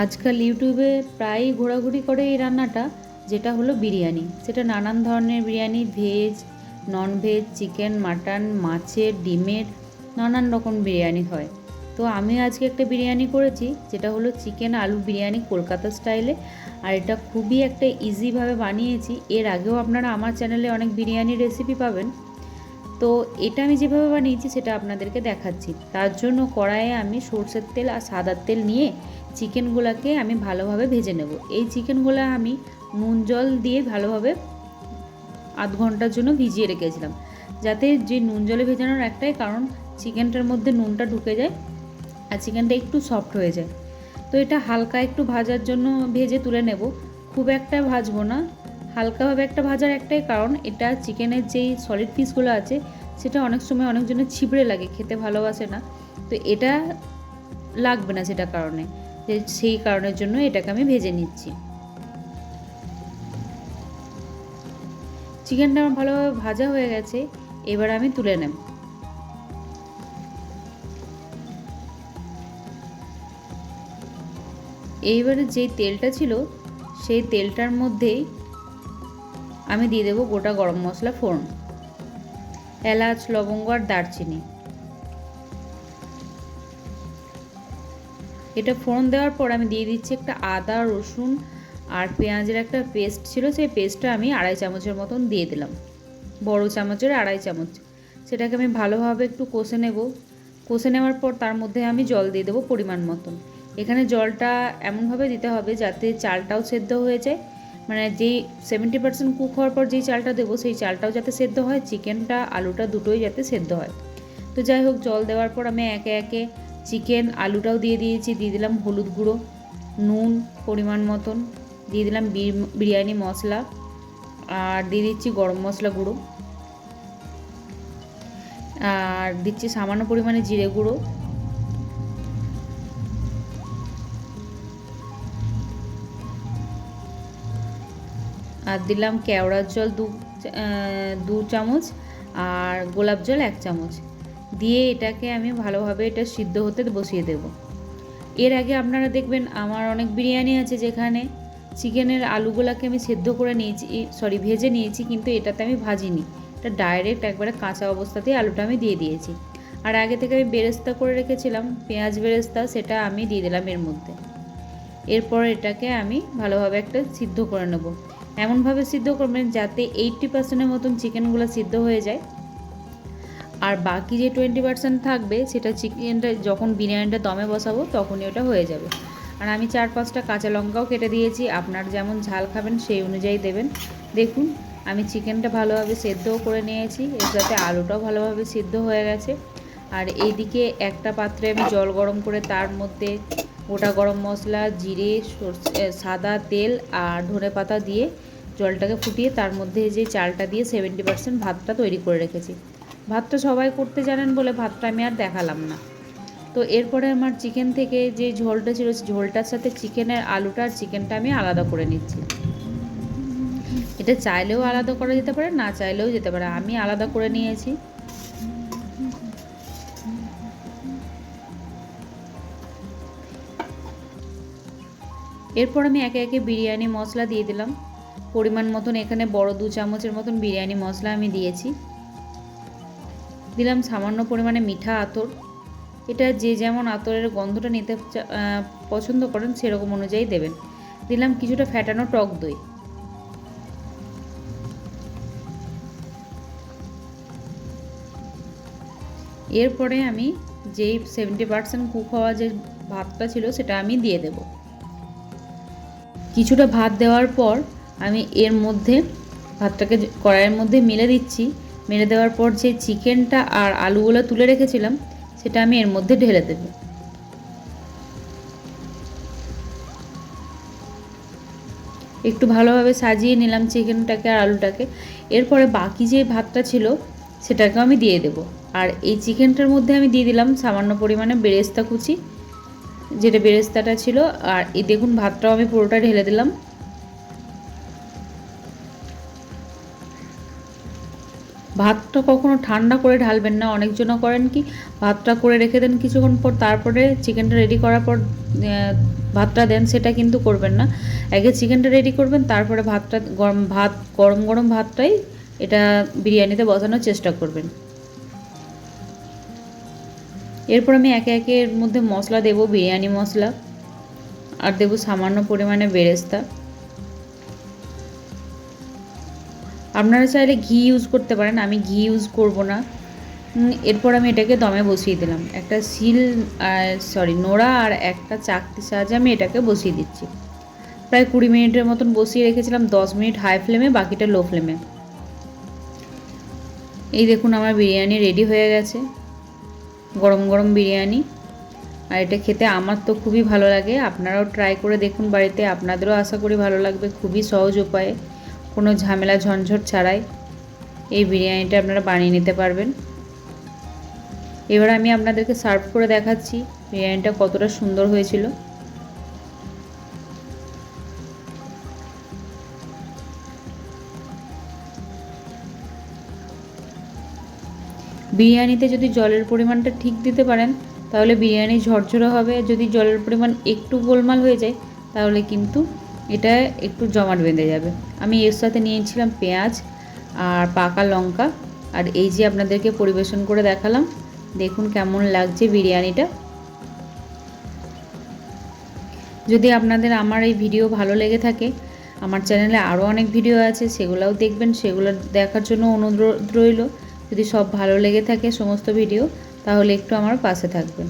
আজকাল ইউটিউবে প্রায়ই ঘোরাঘুরি করে এই রান্নাটা, যেটা হলো বিরিয়ানি। সেটা নানান ধরনের biryani, veg, non veg, chicken, mutton, মাছের, ডিমের, নানান রকম বিরিয়ানি হয়। তো আমি আজকে একটা বিরিয়ানি করেছি, যেটা হলো চিকেন আলু বিরিয়ানি কলকাতা স্টাইলে। আর এটা খুবই একটা ইজিভাবে বানিয়েছি। এর আগেও আপনারা আমার চ্যানেলে অনেক বিরিয়ানির রেসিপি পাবেন। তো এটা আমি যেভাবে বানিয়েছি সেটা আপনাদেরকে দেখাচ্ছি। তার জন্য কড়াইয়ে আমি সরষের তেল আর সাদার তেল নিয়ে চিকেনগুলোকে আমি ভালোভাবে ভেজে নেব। এই চিকেনগুলো আমি নুন জল দিয়ে ভালোভাবে আধ ঘন্টার জন্য ভিজিয়ে রেখেছিলাম, যাতে যে নুন জলে ভেজানোর একটাই কারণ, চিকেনটার মধ্যে নুনটা ঢুকে যায় আর চিকেনটা একটু সফট হয়ে যায়। তো এটা হালকা একটু ভাজার জন্য ভেজে তুলে নেব, খুব একটা ভাজবো না। হালকাভাবে একটা ভাজার একটাই কারণ, এটা চিকেনের যেই সলিড পিসগুলো আছে সেটা অনেক সময় অনেকজনের ছিবড়ে লাগে, খেতে ভালোবাসে না। তো এটা লাগবে না, সেটা কারণে যে সেই কারণের জন্য এটাকে আমি ভেজে নিচ্ছি। চিকেনটা আমার ভালোভাবে ভাজা হয়ে গেছে, এবার আমি তুলে নেব। এইবারে যেই তেলটা ছিল সেই তেলটার মধ্যেই আমি দিয়ে দেবো গোটা গরম মশলা ফোড়ন, এলাচ, লবঙ্গ আর দারচিনি। এটা ফোড়ন দেওয়ার পর আমি দিয়ে দিচ্ছি একটা আদা, রসুন আর পেঁয়াজের একটা পেস্ট ছিল, সেই পেস্টটা আমি 2.5 চামচের মতন দিয়ে দিলাম, বড় চামচের 2.5 চামচ। সেটাকে আমি ভালোভাবে একটু কষে নেব। কষে নেওয়ার পর তার মধ্যে আমি জল দিয়ে দেবো পরিমাণ মতন। এখানে জলটা এমনভাবে দিতে হবে যাতে চালটাও সেদ্ধ হয়ে যায়, মানে যেই 70% কুক হওয়ার পর যেই চালটা দেবো সেই চালটাও যাতে সেদ্ধ হয়, চিকেনটা আলুটা দুটোই যাতে সেদ্ধ হয়। তো যাই হোক, জল দেওয়ার পর আমি একে একে চিকেন আলুটাও দিয়ে দিয়েছি। দিয়ে দিলাম হলুদ গুঁড়ো, নুন পরিমাণ মতন, দিয়ে দিলাম বিরিয়ানি মশলা, আর দিয়ে দিচ্ছি গরম মশলা গুঁড়ো, আর দিচ্ছি সামান্য পরিমাণে জিরে গুঁড়ো, আর দিলাম কেওড়ার জল 2 চামচ, আর গোলাপ জল 1 চামচ। দিয়ে এটাকে আমি ভালোভাবে এটা সিদ্ধ হতে বসিয়ে দেব। এর আগে আপনারা দেখবেন আমার অনেক বিরিয়ানি আছে যেখানে চিকেনের আলুগুলোকে আমি সেদ্ধ করে নিয়েছি, ভেজে নিয়েছি, কিন্তু এটাতে আমি ভাজিনি। এটা ডাইরেক্ট একবারে কাঁচা অবস্থাতেই আলুটা আমি দিয়ে দিয়েছি। আর আগে থেকে আমি বেরেস্তা করে রেখেছিলাম, পেঁয়াজ বেরেস্তা, সেটা আমি দিয়ে দিলাম এর মধ্যে। এরপর এটাকে আমি ভালোভাবে একটা সিদ্ধ করে নেব। এমনভাবে সিদ্ধ করবেন যাতে 80%-এর মতন চিকেনগুলো সিদ্ধ হয়ে যায়, আর বাকি যে 20% থাকবে সেটা চিকেনটা যখন বিরিয়ানিটা দমে বসাবো তখনই ওটা হয়ে যাবে। আর আমি 4-5টা কাঁচা লঙ্কাও কেটে দিয়েছি, আপনার যেমন ঝাল খাবেন সেই অনুযায়ী দেবেন। দেখুন আমি চিকেনটা ভালোভাবে সেদ্ধও করে নিয়েছি, এর সাথে আলুটাও ভালোভাবে সিদ্ধ হয়ে গেছে। আর এইদিকে একটা পাত্রে আমি জল গরম করে তার মধ্যে গোটা গরম মশলা, জিরে, সাদা তেল আর ধনেপাতা দিয়ে জলটাকে ফুটিয়ে তার মধ্যে যে চালটা দিয়ে 70% ভাতটা তৈরি করে রেখেছি। ভাতটা সবাই করতে জানেন বলে ভাতটা আমি আর দেখালাম না। তো এরপরে আমার চিকেন থেকে যে ঝোলটা ছিল, ঝোলটার সাথে চিকেনের আলুটা আর চিকেনটা আমি আলাদা করে নিচ্ছি। এটা চাইলেও আলাদা করা যেতে পারে, না চাইলেও যেতে পারে, আমি আলাদা করে নিয়েছি। এরপর আমি একে একে বিরিয়ানি মশলা দিয়ে দিলাম পরিমাণ মতন। এখানে বড় 2 চামচের মতন বিরিয়ানি মশলা আমি দিয়েছি। দিলাম সামান্য পরিমাণে মিঠা আতর, এটা যে যেমন আতরের গন্ধটা নিতে পছন্দ করেন সেরকম অনুযায়ী দেবেন। দিলাম কিছুটা ফ্যাটানো টক দই। এরপরে আমি যেই 70% কুক হওয়া যে ভাতটা ছিল সেটা আমি দিয়ে দেব। কিছুটা ভাত দেওয়ার পর আমি এর মধ্যে ভাতটাকে কড়াইয়ের মধ্যে মেলে দিচ্ছি। মেলে দেওয়ার পর যে চিকেনটা আর আলুগুলো তুলে রেখেছিলাম সেটা আমি এর মধ্যে ঢেলে দেব। একটু ভালোভাবে সাজিয়ে নিলাম চিকেনটাকে আর আলুটাকে। এরপরে বাকি যে ভাতটা ছিল সেটাকেও আমি দিয়ে দেব। আর এই চিকেনটার মধ্যে আমি দিয়ে দিলাম সামান্য পরিমাণে বেরেস্তা কুচি, যেটা বেরেস্তাটা ছিল। আর এই দেখুন ভাতটাও আমি পুরোটা ঢেলে দিলাম। ভাতটা কখনো ঠান্ডা করে ঢালবেন না। অনেকজন করেন কি, ভাতটা করে রেখে দেন কিছুক্ষণ পর, তারপরে চিকেনটা রেডি করার পর ভাতটা দেন সেটা কিন্তু করবেন না। আগে চিকেনটা রেডি করবেন, তারপরে ভাতটা গরম গরম ভাতটাই এটা বিরিয়ানিতে বসানোর চেষ্টা করবেন। এরপর আমি একে একে এর মধ্যে মশলা দেব, বিরিয়ানি মশলা, আর দেব সামান্য পরিমাণে বেরেস্তা। আপনারা চাইলে ঘি ইউজ করতে পারেন, আমি ঘি ইউজ করব না। এরপর আমি এটাকে দমে বসিয়ে দিলাম। একটা নোড়া আর একটা চাকতির সাহায্যে আমি এটাকে বসিয়ে দিচ্ছি। প্রায় 20 মিনিটের মতন বসিয়ে রেখেছিলাম, 10 মিনিট হাই ফ্লেমে, বাকিটা লো ফ্লেমে। এই দেখুন আমার বিরিয়ানি রেডি হয়ে গেছে, গরম গরম বিরিয়ানি। আর এটা খেতে আমার তো খুবই ভালো লাগে, আপনারাও ট্রাই করে দেখুন বাড়িতে, আপনাদেরও আশা করি ভালো লাগবে। খুবই সহজ উপায়ে, কোনো ঝামেলা ঝঞ্ঝট ছাড়াই এই বিরিয়ানিটা আপনারা বানিয়ে নিতে পারবেন। এবার আমি আপনাদেরকে সার্ভ করে দেখাচ্ছি বিরিয়ানিটা কতটা সুন্দর হয়েছিল। বিরিয়ানিতে যদি জলের পরিমাণটা ঠিক দিতে পারেন তাহলে বিরিয়ানি ঝরঝরে হবে। যদি জলের পরিমাণ একটু গোলমাল হয়ে যায় তাহলে কিন্তু এটা একটু জমাট বেঁধে যাবে। আমি এর সাথে নিয়েছিলাম পেঁয়াজ আর পাকা লঙ্কা, আর এই যে আপনাদেরকে পরিবেশন করে দেখালাম, দেখুন কেমন লাগছে বিরিয়ানিটা। যদি আপনাদের আমার এই ভিডিও ভালো লেগে থাকে, আমার চ্যানেলে আরও অনেক ভিডিও আছে, সেগুলোও দেখবেন। সেগুলো দেখার জন্য অনুরোধ রইল। যদি সব ভালো লেগে থাকে সমস্ত ভিডিও, তাহলে একটু আমার পাশে থাকবেন।